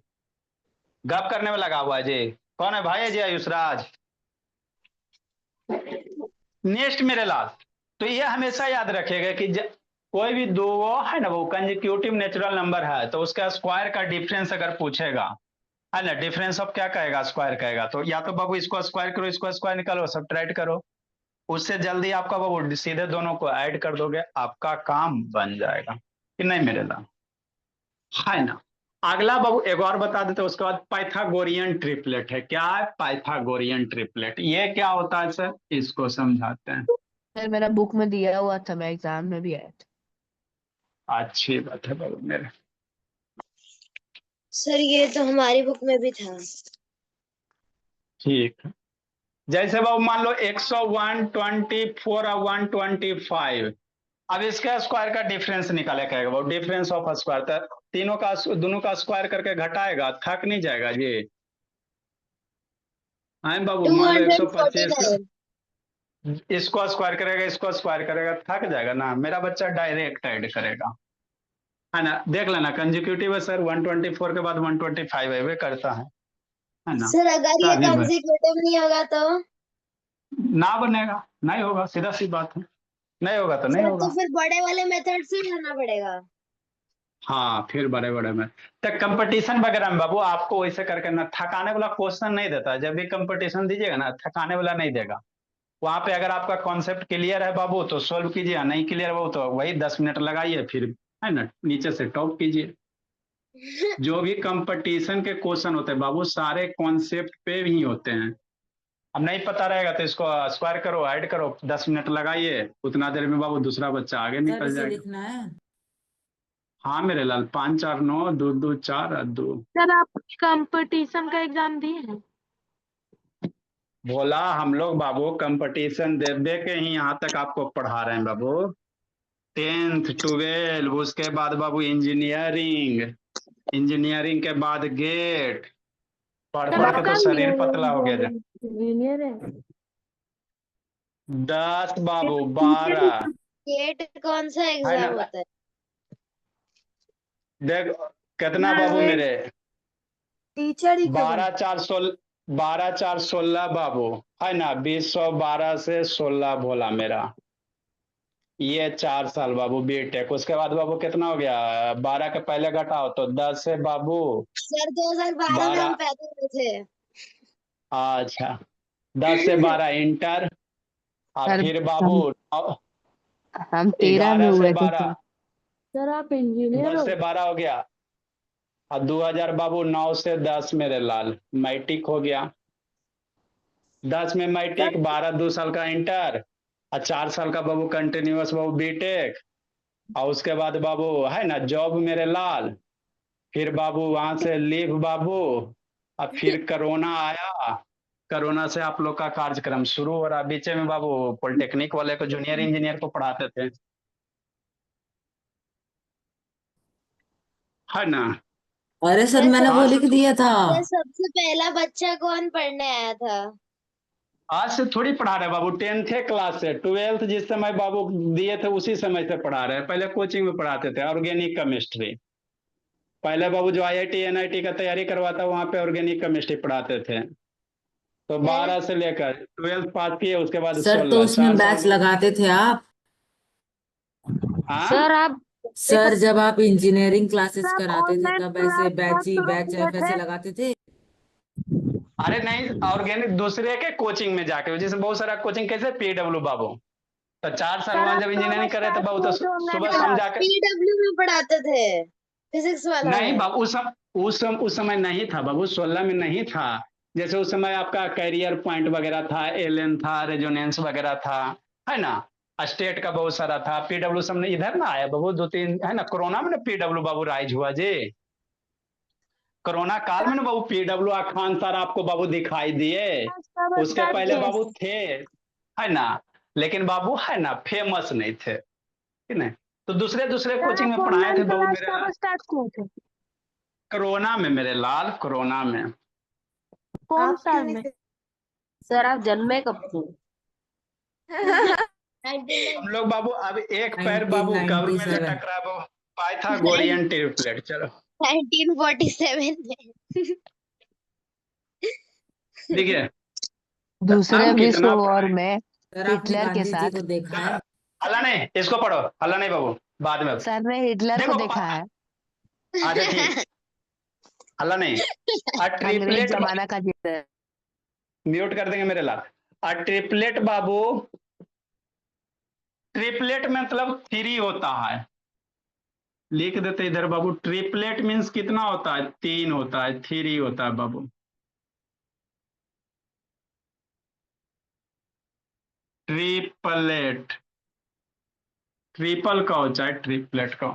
गप करने में लगा हुआ है जी। कौन है भाई है जी आयुष राज? नेक्स्ट मेरे लाल, तो ये हमेशा याद रखिएगा कि कोई भी दो है ना वो कंजिक्यूटिव नेचुरल नंबर है तो उसका स्क्वायर का डिफरेंस अगर पूछेगा, है ना, डिफरेंस ऑफ क्या कहेगा, स्क्वायर कहेगा, तो या तो बाबू इसको स्क्वायर करो, इसको स्क्वायर निकालो, सब्ट्रैक्ट करो। उससे जल्दी आपका बाबू सीधे दोनों को ऐड कर दोगे, आपका काम बन जाएगा कि नहीं मेरे लाल, है ना। अगला बाबू एक और बता देते, उसके बाद पाइथागोरियन ट्रिपलेट है। क्या है पाइथागोरियन ट्रिपलेट, ये क्या होता है सर, इसको समझाते हैं। सर मेरा बुक में दिया हुआ था, मैं एग्जाम में भी आया था। अच्छी बात है बाबू मेरे। सर ये तो हमारी बुक में भी था। ठीक है, जैसे बाबू मान लो 101, 124 और 125, अब इसका स्क्वायर का डिफरेंस निकाले कहेगा बाबू, डिफरेंस ऑफ स्क्वायर, तो तीनों का दोनों का स्क्वायर करके घटाएगा, थक नहीं जाएगा जी। हाँ बाबू टू मान लो हंड्रेड फोर्टी 125 नाइन इसको स्क्वायर करेगा, इसको स्क्वायर करेगा, थक जाएगा ना, मेरा बच्चा डायरेक्ट ऐड करेगा, है ना। देख लेना कंजिक्यूटिव है सर, 124 के बाद 125 है, वे करता है ना। सर अगर ये तभी कंसेक्यूटिव नहीं होगा तो? ना बनेगा, नहीं होगा, सीधा सी बात है, नहीं होगा तो नहीं सर तो होगा। फिर बड़े वाले मेथड से करना पड़ेगा। हाँ फिर बड़े बड़े में तो कंपटीशन वगैरह में बाबू आपको वैसे करके ना, थकाने वाला क्वेश्चन नहीं देता, जब भी कंपटीशन दीजिएगा ना थकाने वाला नहीं देगा। वहां पे अगर आपका कॉन्सेप्ट क्लियर है बाबू तो सोल्व कीजिए, नहीं क्लियर है बाबू तो वही 10 मिनट लगाइए, फिर है ना नीचे से टॉप कीजिए। जो भी कंपटीशन के क्वेश्चन होते हैं बाबू सारे कॉन्सेप्ट पे ही होते हैं। अब नहीं पता रहेगा तो इसको स्क्वायर करो, ऐड करो, 10 मिनट लगाइए, उतना देर में बाबू दूसरा बच्चा आगे सर निकल इसे जाएगा। लिखना है। हाँ मेरे लाल, 5 4 9 2 2 4 और 2। सर आप कंपटीशन का एग्जाम दिए हैं? बोला हम लोग बाबू कंपटीशन दे दे के ही यहाँ तक आपको पढ़ा रहे हैं बाबू। 10th 12 उसके बाद बाबू इंजीनियरिंग, इंजीनियरिंग के बाद गेट, पढ़ सर पढ़ के आपका तो शरीर पतला हो गया। इंजीनियर है? 10 बाबू टीचर 12 गेट कौन सा है एग्जाम ना। होता है? देख कितना बाबू मेरे, टीचर ही का 12 4 16 बाबू, है ना, 20 12 से 16 बोला मेरा, ये 4 साल बाबू बीटेक। उसके बाद बाबू कितना हो गया, 12 के पहले घटाओ तो 10 से बाबू सर 2012 में हम 12। पैदा हुए थे। अच्छा 10 से 12 इंटर, और सर फिर बाबू हम 13 में 11 से हुए थे सर। 12, सर आप इंजीनियर 10 हो? से 12 हो गया, और 2000 बाबू 9 से 10 मेरे लाल मैट्रिक हो गया। 10 में मैट्रिक, 12 2 साल का इंटर, और 4 साल का बाबू कंटिन्यूअस बाबू बीटेक, और उसके बाद बाबू है ना जॉब मेरे लाल। फिर बाबू वहां से लीव बाबू, अब फिर कोरोना आया, कोरोना से आप लोग का कार्यक्रम शुरू हो रहा। बीच में बाबू पॉलिटेक्निक वाले को, जूनियर इंजीनियर को पढ़ाते थे, है ना। अरे सर सर मैंने वो आज लिख से दिया था। सर सबसे पहला बच्चा कौन पढ़ने आया था? आज से थोड़ी पढ़ा रहे बाबू, 10th क्लास से 12th जिस समय बाबू दिए थे उसी समय से पढ़ा रहे हैं। पहले कोचिंग में पढ़ाते थे ऑर्गेनिक केमिस्ट्री। पहले बाबू जो IIT NIT का तैयारी करवाता वहां पे ऑर्गेनिक केमिस्ट्री पढ़ाते थे। तो सर 12 से लेकर 12th पास किए, उसके बाद सर तो 16 उसमें 4 साल बैच लगाते थे आप? हाँ। सर आप सर जब आप इंजीनियरिंग क्लासेस आप कराते थे ऑनलाइन तब ऐसे क्लास का बैच ही बैच स्टूडेंट ऐसे थे? लगाते थे? अरे नहीं, ऑर्गेनिक दूसरे के कोचिंग में जाके, जैसे बहुत सारा कोचिंग कैसे PW बाबू। तो 4 साल सर वहां आप जब कब इंजीनियरिंग कर रहे थे स्टार्ट बाबू, तो किए थे ऑनलाइन सुबह शाम क्लास? जाकर। पीडब्ल्यू में पढ़ाते थे फिजिक्स वाला नहीं में। बाबू, उस समय नहीं था बाबू, 16 में नहीं था। जैसे उस समय आपका कैरियर पॉइंट वगैरह था, एलन था, रेजोनेंस वगैरह था, है ना। स्टेट का बहुत सारा था। PW सब ने इधर ना आया बाबू, 2 3 है ना, कोरोना में ना PW बाबू राइज हुआ जी। कोरोना काल में ना बाबू PW खान सर आपको बाबू दिखाई दिए। कब उसके स्टार्ट पहले किए? बाबू थे, है ना। लेकिन बाबू है ना, फेमस नहीं थे, ठीक है। तो दूसरे दूसरे सर कोचिंग आप में पढ़ाए ऑनलाइन थे बाबू क्लास मेरे कब लाल। स्टार्ट किए थे? कोरोना में मेरे लाल, कोरोना में। कौन आप साल कितने में? से? सर आप जन्मे कब थे? हम लोग बाबू अब एक पैर बाबू कब्र में से 1997। टकरा बाबू। पाइथागोरियन ट्रिपलेट, चलो 1947 में। देखिए। तो दूसरे हम विश्व कितना वॉर पढ़ाए। में सर आपने हिटलर के गांधी जी को साथ। देखा चलो है? हल्ला नहीं, इसको पढ़ो, हल्ला नहीं बाबू, बाद में। सर ने हिटलर को देखो देखा है। अच्छा ठीक, हल्ला नहीं। अंग्रेज ट्रिपलेट, जमाना का चित्र। म्यूट कर देंगे मेरे लाल। ट्रिपलेट बाबू, ट्रिपलेट मतलब 3 होता है। लिख देते इधर बाबू, ट्रिपलेट मीन्स कितना होता है, 3 होता है, 3 होता है बाबू। ट्रिपलेट, ट्रिपल का हो चाहे ट्रिपलेट का।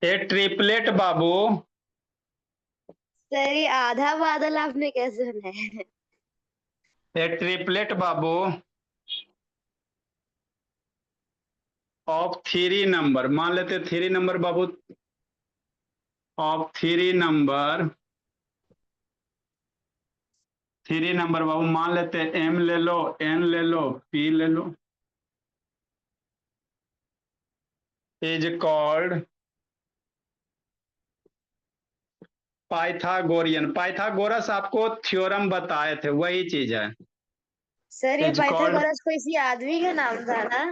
ये ट्रिपलेट बाबू, सर ये आधा बादल आपने कैसे बनाया? ये ट्रिपलेट बाबू ऑफ 3 नंबर, मान लेते 3 नंबर बाबू, ऑफ 3 नंबर, 3 नंबर बाबू मान लेते M ले लो, N ले लो, P ले लो, इज कॉल्ड पाइथागोरियन। पाइथागोरस आपको थ्योरम बताए थे, वही चीज है। सर ये इज कॉल्ड, पाइथागोरस किसी आदमी का नाम था ना?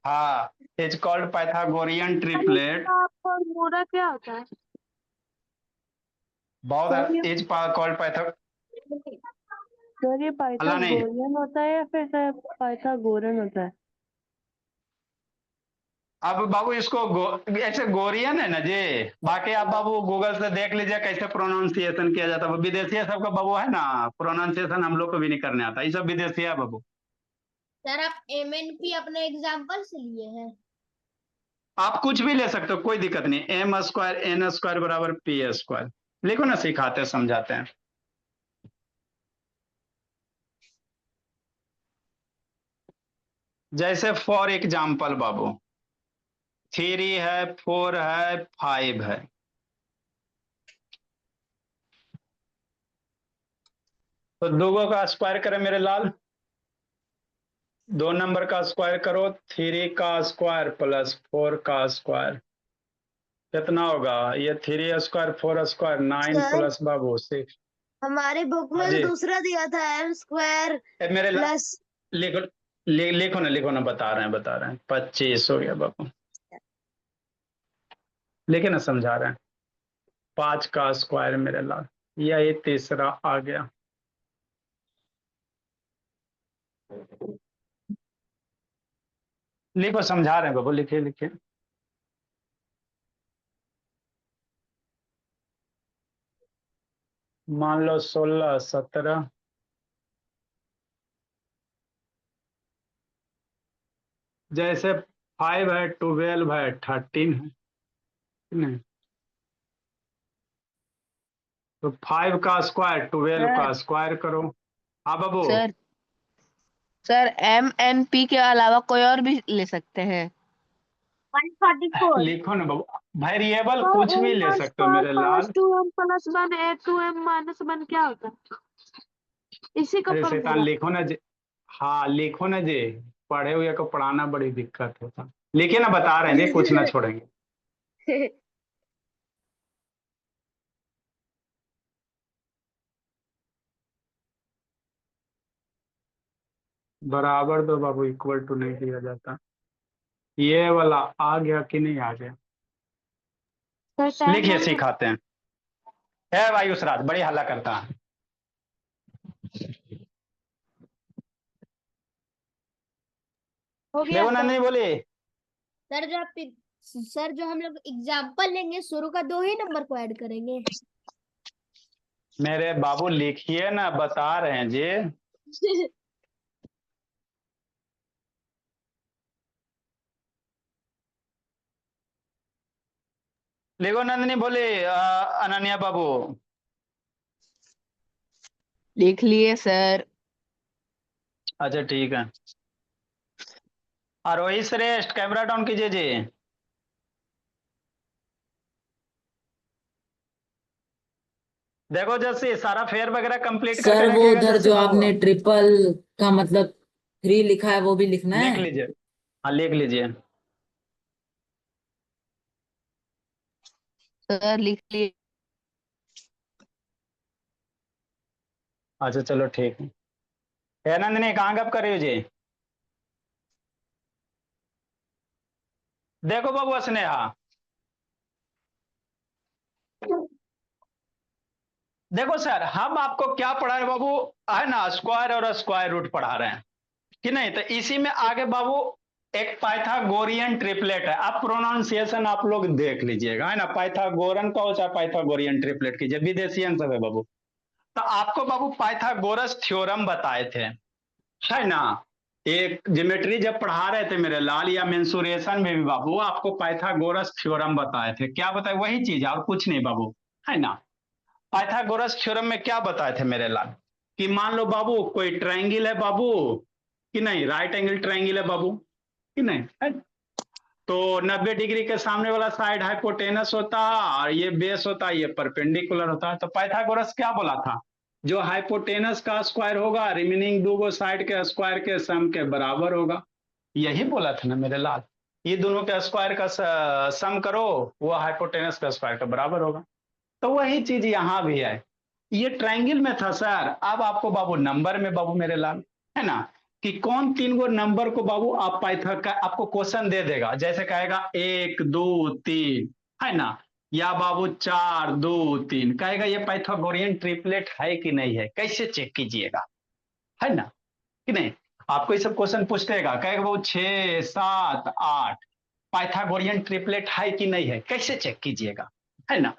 हाँ, is called Pythagorean sir triplet. इसका फॉर्मूला क्या होता है? सर बहुत ये इज कॉल्ड पाइथा। सर ये अल्लाह नहीं। पाइथागोरियन होता है या फिर सर पाइथागोरन होता है? अब बाबू इसको ऐसे गोरियन है ना जी। बाकी आप बाबू गूगल से देख लीजिए कैसे प्रोनाउंसिएशन किया जाता है। विदेशी सबका बाबू है ना, प्रोनाउंसिएशन हम लोग को भी नहीं करने आता, ये सब विदेशी है बाबू। सर आप MNP अपने एग्जाम्पल से लिए हैं? आप कुछ भी ले सकते हो, कोई दिक्कत नहीं। M² N² बराबर P²। लिखो ना, सिखाते समझाते हैं। जैसे फॉर एग्जाम्पल बाबू, 3 है, 4 है, 5 है। तो दोगो का स्क्वायर करें मेरे लाल, 2 नंबर का स्क्वायर करो, 3 का स्क्वायर प्लस 4 का स्क्वायर कितना होगा। ये 3² 4² 9 सर प्लस बाबू 6। हमारे बुक हाँ में तो जी। दूसरा दिया था M² मेरे प्लस। लिखो, लिखो ना, लिखो ना, बता रहे हैं, बता रहे हैं। 25 हो गया बाबू, लिखे ना, समझा रहे हैं। 5 का स्क्वायर मेरे लाल, यही तीसरा आ गया। लिखो, समझा रहे हैं बाबू, लिखिए लिखिए। मान लो 16 17, जैसे 5 है, 12 है, 13 है, नहीं। तो 5 का स्क्वायर 12 सर का स्क्वायर करो। हाँ बाबू। सर सर MNP के अलावा कोई और भी ले सकते हैं? 144। लिखो ना बाबू, वेरिएबल तो कुछ भी m ले सकते हो मेरे प्लस लाल। 2m प्लस 1 2m माइनस 1 क्या होता है? इसी का अरे शैतान फॉर्मूला। लिखो ना जे। हाँ लिखो ना जे। पढ़े हुए को पढ़ाना बड़ी दिक्कत होता। लिखिए ना, बता रहे हैं जी, कुछ ना छोड़ेंगे। बराबर दो बाबू, इक्वल टू नहीं दिया जाता। ये वाला आ गया कि नहीं आ गया? तो tan लिखिए, m सिखाते हैं। है भाई उसराज, बड़ी हल्ला करता है। हो गया देखो तो। नंदिनी बोली। सर जो हम लोग एग्जाम्पल लेंगे, शुरू का 2 ही नंबर को ऐड करेंगे। मेरे बाबू लिखिए ना, बता रहे हैं जी। लिखो नंदिनी बोली, अनन्या बाबू। लिख लिए सर। अच्छा ठीक है। आरोही श्रेष्ठ, कैमरा डाउन कीजिए जी। देखो जैसे सारा फेयर वगैरह कंप्लीट करके सर वो रखेगा उधर जैसे जो बाबू। आपने ट्रिपल का मतलब 3 लिखा है वो भी लिखना लिख है। लीजिए। हाँ लिख लीजिए। सर लिख लिए। अच्छा चलो ठीक है नंदिनी, कहाँ गप कर रही हो जी? देखो बाबू स्नेहा, देखो सर, हम आपको क्या पढ़ा रहे हैं बाबू? है ना, स्क्वायर और स्क्वायर रूट पढ़ा रहे हैं कि नहीं? तो इसी में आगे बाबू एक पाइथागोरियन ट्रिपलेट है। आप प्रोनाउंसिएशन आप लोग देख लीजिएगा, है ना, पाइथागोरन का हो चाहे पाइथागोरियन ट्रिपलेट कीजिए, विदेशियन सब है बाबू। तो आपको बाबू पाइथागोरस थ्योरम बताए थे, है ना? एक ज्योमेट्री जब पढ़ा रहे थे मेरे लाल, या मेंसुरेशन में भी बाबू आपको पाइथागोरस थ्योरम बताए थे। क्या बताए? वही चीज और कुछ नहीं बाबू, है ना। पाइथागोरस थ्योरम में क्या बताए थे मेरे लाल? कि मान लो बाबू कोई ट्रायंगल है बाबू, कि नहीं, राइट एंगल ट्रायंगल है बाबू, कि नहीं है? तो 90 डिग्री के सामने वाला साइड हाइपोटेनस होता है, और ये बेस होता है, ये परपेंडिकुलर होता है। तो पाइथागोरस क्या बोला था? जो हाइपोटेनस का स्क्वायर होगा, रिमेनिंग दो साइड के स्क्वायर के सम के बराबर होगा। यही बोला था ना मेरे लाल। ये दोनों के स्क्वायर का सम करो, वो हाइपोटेनस का स्क्वायर का बराबर होगा। तो वही चीज यहां भी है। ये ट्रायंगल में था सर, अब आपको बाबू नंबर में बाबू मेरे लाल, है ना, कि कौन तीन गो नंबर को बाबू आप पाइथाग का आपको क्वेश्चन दे देगा, जैसे कहेगा 1 2 3, है ना, या बाबू 4 2 3, कहेगा ये पाइथागोरियन ट्रिपलेट है कि नहीं है, कैसे चेक कीजिएगा, है ना, कि नहीं? आपको ये सब क्वेश्चन पूछतेगा, कहेगा बाबू 6 7 8 पाइथागोरियन ट्रिपलेट है कि नहीं है, कैसे चेक कीजिएगा, है ना?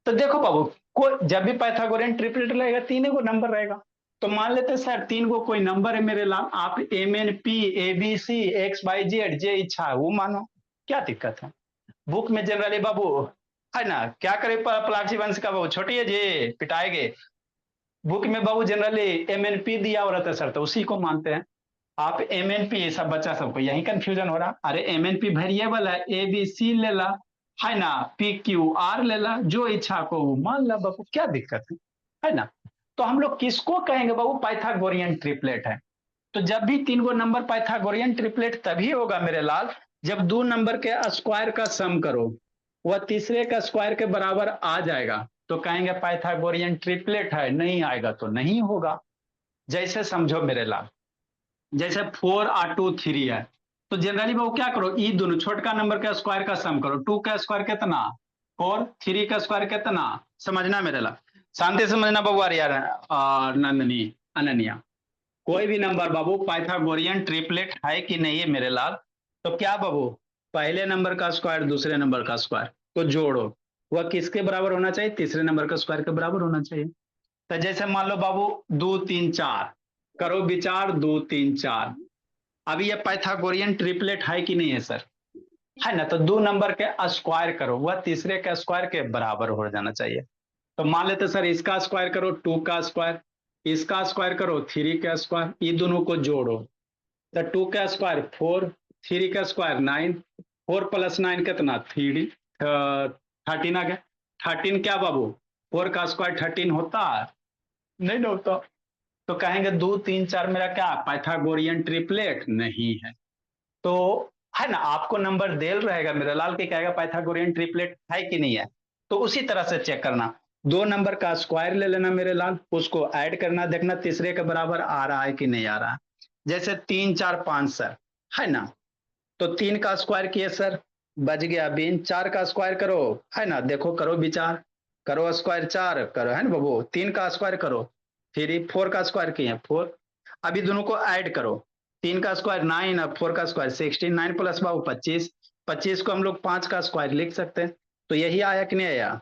तो देखो बाबू, को जब भी पाइथागोरियन ट्रिपलेट रहेगा, तीन गो नंबर रहेगा। तो मान लेते हैं सर, तीन गो कोई नंबर है मेरे लाल, आप M N P A B C X Y Z जे इच्छा है वो मानो, क्या दिक्कत है? बुक में जनरली बाबू, है ना, क्या करे प्लाक्सी वंश का बाबू, छोटी है जी, पिटाएगे। बुक में बाबू जनरली एम एन पी दिया हुआ रहता है सर, तो उसी को मानते हैं। आप एम एन पी, सब बच्चा सबको यही कंफ्यूजन हो रहा, अरे एम एन पी वेरिएबल है, ए बी सी ले ला, है ना, पी क्यू आर ले ला, जो इच्छा को वो मान ला बाबू, क्या दिक्कत है ना? तो हम लोग किसको कहेंगे बाबू? पाइथागोरियन ट्रिपलेट है। तो जब भी तीन गो नंबर पाइथागोरियन ट्रिपलेट तभी होगा मेरे लाल, जब दो नंबर के स्क्वायर का सम करो, वह तीसरे का स्क्वायर के बराबर आ जाएगा, तो कहेंगे पाइथागोरियन ट्रिपलेट है। नहीं आएगा तो नहीं होगा। जैसे समझो मेरे लाल, जैसे 4 और 2 3 है, तो जनरली वो क्या करो, ई दोनों छोटका नंबर का स्क्वायर का सम करो। 2 का स्क्वायर कितना? 4, 3 का स्क्वायर कितना? समझना मेरे ला, शांति से समझना बाबू, यार और नंदनी अनन्या, कोई भी नंबर बाबू पाइथागोरियन ट्रिपलेट है कि नहीं है मेरे लाल, तो क्या बाबू, पहले नंबर का स्क्वायर दूसरे नंबर का स्क्वायर को जोड़ो, वह किसके बराबर होना चाहिए? तीसरे नंबर का स्क्वायर के बराबर होना चाहिए। तो जैसे मान लो बाबू 2 3 4, करो विचार, 2 3 4, अभी ये पाइथागोरियन ट्रिपलेट है कि नहीं है सर? है ना। तो दो नंबर के स्क्वायर करो, वह तीसरे के स्क्वायर के बराबर हो जाना चाहिए। तो मान लेते सर, इसका स्क्वायर करो 2 का स्क्वायर, इसका स्क्वायर करो 3 का स्क्वायर, ये दोनों को जोड़ो, तो 2 का स्क्वायर 4, 3 का स्क्वायर 9, 4 + 9 कितना 3 13 आ गया। 13 क्या बाबू 4 का स्क्वायर 13 होता है? नहीं ना होता। तो कहेंगे 2 3 4 मेरा क्या पाइथागोरियन ट्रिपलेट नहीं है। तो है ना, आपको नंबर देल रहेगा मेरा लाल के कहेगा पाइथागोरियन ट्रिपलेट है कि नहीं है। तो उसी तरह से चेक करना, 2 नंबर का स्क्वायर ले लेना मेरे लाल, उसको ऐड करना, देखना तीसरे के बराबर आ रहा है कि नहीं आ रहा है। जैसे 3 4 5 सर, है ना, तो 3 का स्क्वायर किए सर, बच गया बीन। 4 का स्क्वायर करो, है ना, देखो करो विचार, करो स्क्वायर 4 करो, है ना बाबू। 3 का स्क्वायर करो, फिर 4 का स्क्वायर किए 4। अभी दोनों को ऐड करो, 3 का स्क्वायर 9 और 4 का स्क्वायर 16, 9 प्लस बाबू 25, 25 को हम लोग 5 का स्क्वायर लिख सकते हैं। तो यही आया कि नहीं आया?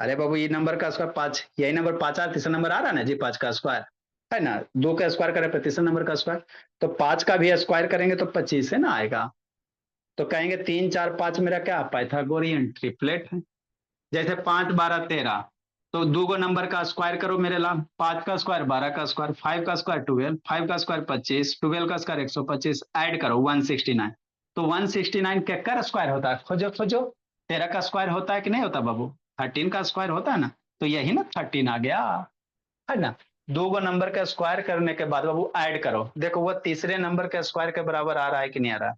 अरे बाबू ये नंबर का स्क्वायर 5, यही नंबर 5 आ, तीसरा नंबर आ रहा है ना जी 5 का स्क्वायर, है ना। 2 का स्क्वायर करें तीसरा नंबर का स्क्वायर, तो 5 का भी स्क्वायर करेंगे तो 25 है ना आएगा। तो कहेंगे 3 4 5 मेरा क्या पाइथागोरियन ट्रिपलेट है। जैसे 5 12 13, तो 2 गो नंबर का स्क्वायर करो मेरे लाल, 5 का स्क्वायर 12 का स्क्वायर, 5 का स्क्वायर 12, 5 का स्क्वायर 25, 12 का स्क्वायर 125, ऐड करो 169। तो 169 क्या स्क्वायर होता है, खोजो खोजो। 13 का स्क्वायर होता है कि नहीं होता बाबू? 13 का स्क्वायर होता है ना, तो यही ना 13 आ गया, है ना। 2 गो नंबर का स्क्वायर करने के बाद बाबू ऐड करो, देखो वो तीसरे नंबर के स्क्वायर के बराबर आ रहा है कि नहीं आ रहा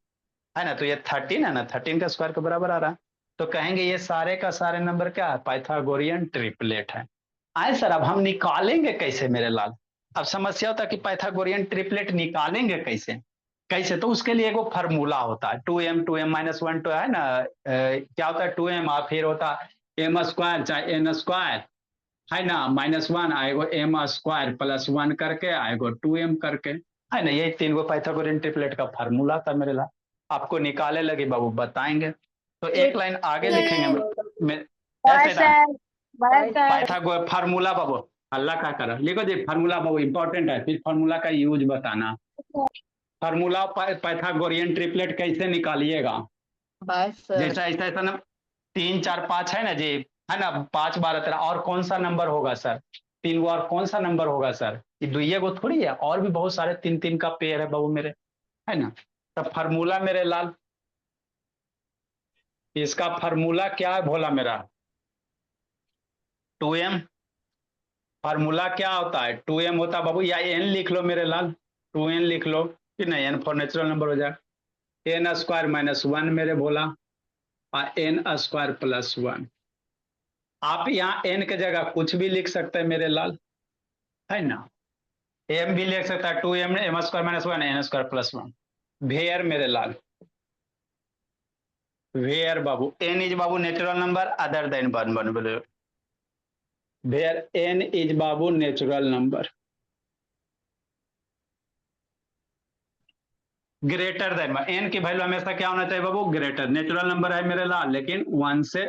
है ना। तो ये 13 है ना, 13 का स्क्वायर के बराबर आ रहा है। तो कहेंगे ये सारे का सारे नंबर क्या है पाइथागोरियन ट्रिपलेट है। आए सर, अब हम निकालेंगे कैसे मेरे लाल? अब समस्या होता है कि पाइथागोरियन ट्रिपलेट निकालेंगे कैसे कैसे। तो उसके लिए एगो फार्मूला होता है 2m -1 है ना, क्या होता है 2m और फिर होता है m स्क्वायर चाहे n स्क्वायर, है ना, -1 आएगो m स्क्वायर +1 करके आएगो 2m करके, है ना। यही 3 गो पाइथागोरियन ट्रिपलेट का फार्मूला था मेरे लाल। आपको निकाले लगे बाबू बताएंगे। तो एक लाइन आगे लिखेंगे ऐसे ना पाइथागोरस फार्मूला बाबू, अल्लाह का करा लिखो जी फार्मूला बाबू इंपॉर्टेंट है, फिर फार्मूला का यूज बताना। फार्मूला पाइथागोरियन ट्रिपलेट कैसे निकालिएगा? बस सर। जैसा ऐसा ऐसा ना 3 4 5 है ना जी, है ना, 5 12 13 और कौन सा नंबर होगा सर? 3 गो और कौन सा नंबर होगा सर? ये दुइये गो थोड़ी है, और भी बहुत सारे 3 3 का पेयर है बाबू मेरे, है ना। तब फार्मूला मेरे लाल, इसका फार्मूला क्या है भोला मेरा? 2m। फार्मूला क्या होता है 2m होता है बाबू, या n लिख लो मेरे लाल, 2n लिख लो कि नहीं, n फॉर नेचुरल नंबर हो जाए, n स्क्वायर -1 मेरे भोला और n स्क्वायर +1। आप यहाँ n के जगह कुछ भी लिख सकते हैं मेरे लाल, है ना। m भी लिख सकता है 2m m square -1 n square +1। Where मेरे लाल, वेयर बाबू n इज बाबू नेचुरल नंबर अदर देन 1 बोले, वेयर n इज बाबू natural number greater than 1। N की वैल्यू हमेशा क्या होना चाहिए बाबू? ग्रेटर। नेचुरल नंबर है मेरे लाल लेकिन 1 से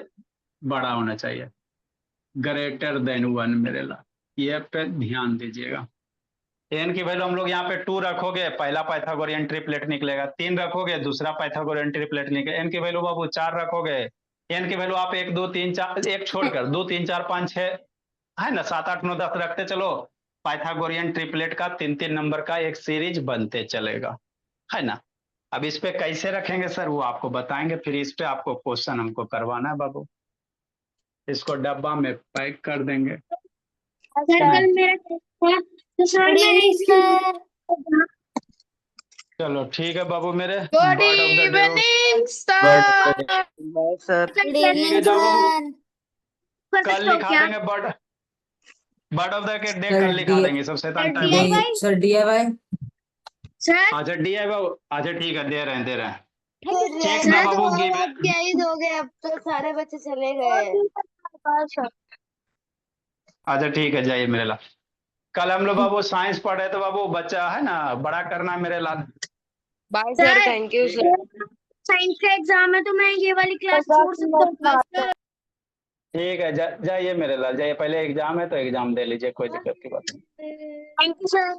बड़ा होना चाहिए, ग्रेटर देन 1 मेरे लाल, ये पे ध्यान दीजिएगा। एन की वैल्यू हम लोग यहाँ पे 2 रखोगे पहला पाइथागोरियन ट्रिपलेट निकलेगा, 3 रखोगे दूसरा पाइथागोरियन ट्रिपलेट निकलेगा। एन की वैल्यू बाबू 4 रखोगे, एन की वैल्यू आप 1 2 3 4 एक छोड़कर 2 3 4 5 6 है ना 7 8 9 10 रखते चलो, पाइथागोरियन ट्रिपलेट का 3 3 नंबर का एक सीरीज बनते चलेगा, है ना। अब इस पे कैसे रखेंगे सर वो आपको बताएंगे, फिर इस पे आपको क्वेश्चन हमको करवाना है बाबू। इसको डब्बा में पैक कर देंगे। सर मेरा तो सर मैं सर चलो ठीक है बाबू मेरे, good bird of the day. Evening sir. बस सर। गुड ठीक है इवनिंग जाओ बाबू, सर कल लिखा देंगे bird of the day sir कल लिखा देंगे, सब शैतान टाइम हो। DIY सर DIY सर अच्छा डी है बाबू, अच्छा ठीक है दे रहे हैं दे रहे हैं। चेक सर ना तो बाबू अब गिव, आप क्या ही दोगे, अब तो सारे बच्चे चले गए। अच्छा ठीक है जाइए मेरे लाल। कल हम लोग बाबू साइंस पढ़ रहे थे बाबू, बच्चा है ना बड़ा करना मेरे लाल। Bye sir, thank you sir. Science का एग्जाम है तो मैं ये वाली क्लास छोड़ सकता हूँ। ठीक है जाइए मेरे लाल जाइए, पहले एग्जाम है तो एग्जाम दे लीजिए, कोई दिक्कत की बात नहीं। Thank you sir.